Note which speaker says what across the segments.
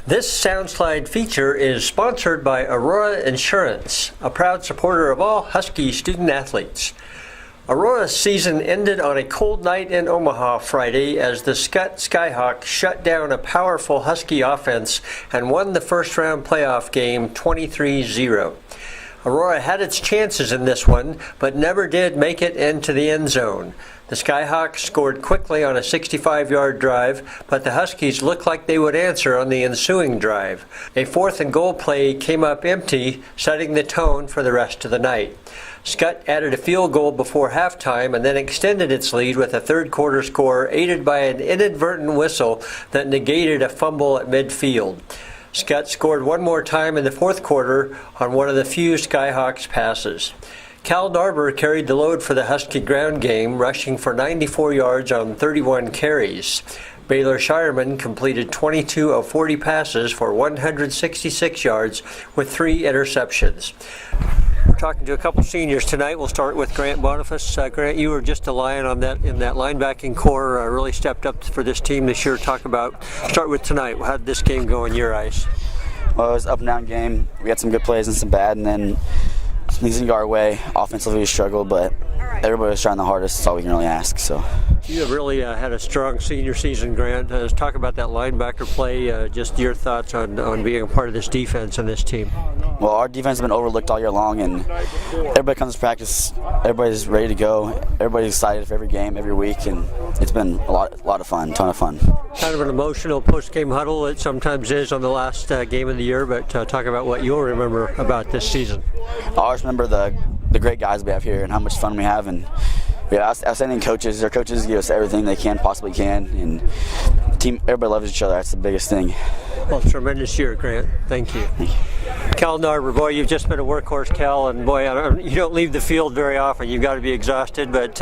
Speaker 1: This Soundslide feature is sponsored by Aurora Insurance, a proud supporter of all Husky student athletes. Aurora's season ended on a cold night in Omaha Friday as the Skutt Skyhawks shut down a powerful Husky offense and won the first-round playoff game 23-0. Aurora had its chances in this one, but never did make it into the end zone. The Skyhawks scored quickly on a 65-yard drive, but the Huskies looked like they would answer on the ensuing drive. A 4th and goal play came up empty, setting the tone for the rest of the night. Skutt added a field goal before halftime and then extended its lead with a third-quarter score aided by an inadvertent whistle that negated a fumble at midfield. Skutt scored one more time in the fourth quarter on one of the few Skyhawks passes. Cal Narber carried the load for the Husky ground game, rushing for 94 yards on 31 carries. Baylor Shireman completed 22 of 40 passes for 166 yards with 3 interceptions. We're talking to a couple seniors tonight. We'll start with Grant Boniface. Grant, you were just a lion on that in that linebacking core. Really stepped up for this team this year. Start with tonight. How did this game go in your eyes?
Speaker 2: Well, it was an up and down game. We had some good plays and some bad, and then things didn't go our way. Offensively, we struggled, but everybody was trying the hardest. That's all we can really ask. So
Speaker 1: you have really had a strong senior season, Grant. Let's talk about that linebacker play. Just your thoughts on being a part of this defense and this team.
Speaker 2: Well, our defense has been overlooked all year long, and everybody comes to practice. Everybody's ready to go. Everybody's excited for every game, every week, and it's been a lot of fun, ton of fun.
Speaker 1: Kind of an emotional post-game huddle. It sometimes is on the last game of the year, but talk about what you'll remember about this season.
Speaker 2: I always remember the great guys we have here and how much fun we have, and we have outstanding coaches. Our coaches give us everything they possibly can, and the team, everybody loves each other. That's the biggest thing.
Speaker 1: Well, tremendous year, Grant. Thank you.
Speaker 2: Thank you.
Speaker 1: Cal Narber, boy, you've just been a workhorse, Cal, and boy, you don't leave the field very often. You've got to be exhausted, but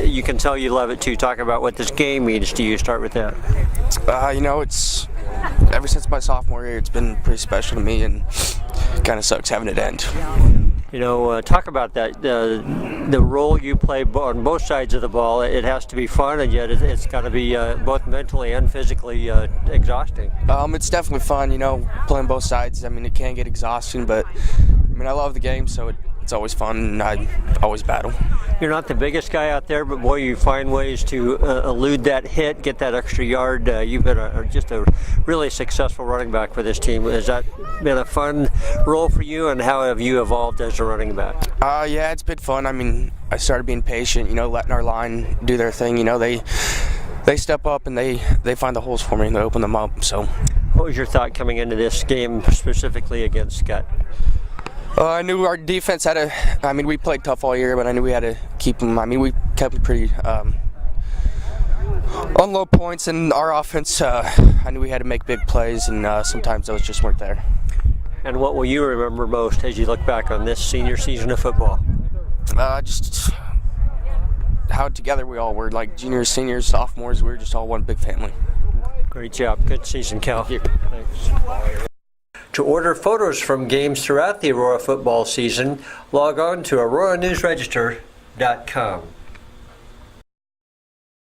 Speaker 1: you can tell you love it too. Talk about what this game means to you. Start with that.
Speaker 3: It's ever since my sophomore year, it's been pretty special to me, and it kind of sucks having it end.
Speaker 1: Talk about that. The role you play on both sides of the ball. It has to be fun, and yet it's got to be both mentally and physically exhausting.
Speaker 3: It's definitely fun, playing both sides. It can get exhausting, but I love the game, so it's always fun, and I always battle.
Speaker 1: You're not the biggest guy out there, but boy, you find ways to elude that hit, get that extra yard. You've been just a really successful running back for this team. Has that been a fun role for you, and how have you evolved as a running back?
Speaker 3: Yeah, it's been fun. I started being patient, letting our line do their thing. They step up and they find the holes for me and they open them up. So,
Speaker 1: what was your thought coming into this game specifically against Skutt?
Speaker 3: I knew our defense had we played tough all year, but I knew we had to keep them. We kept them pretty on low points, and our offense, I knew we had to make big plays, and sometimes those just weren't there.
Speaker 1: And what will you remember most as you look back on this senior season of football?
Speaker 3: Just how together we all were, like juniors, seniors, sophomores. We were just all one big family.
Speaker 1: Great job. Good season, Cal. Thanks. To order photos from games throughout the Aurora football season, log on to auroranewsregister.com.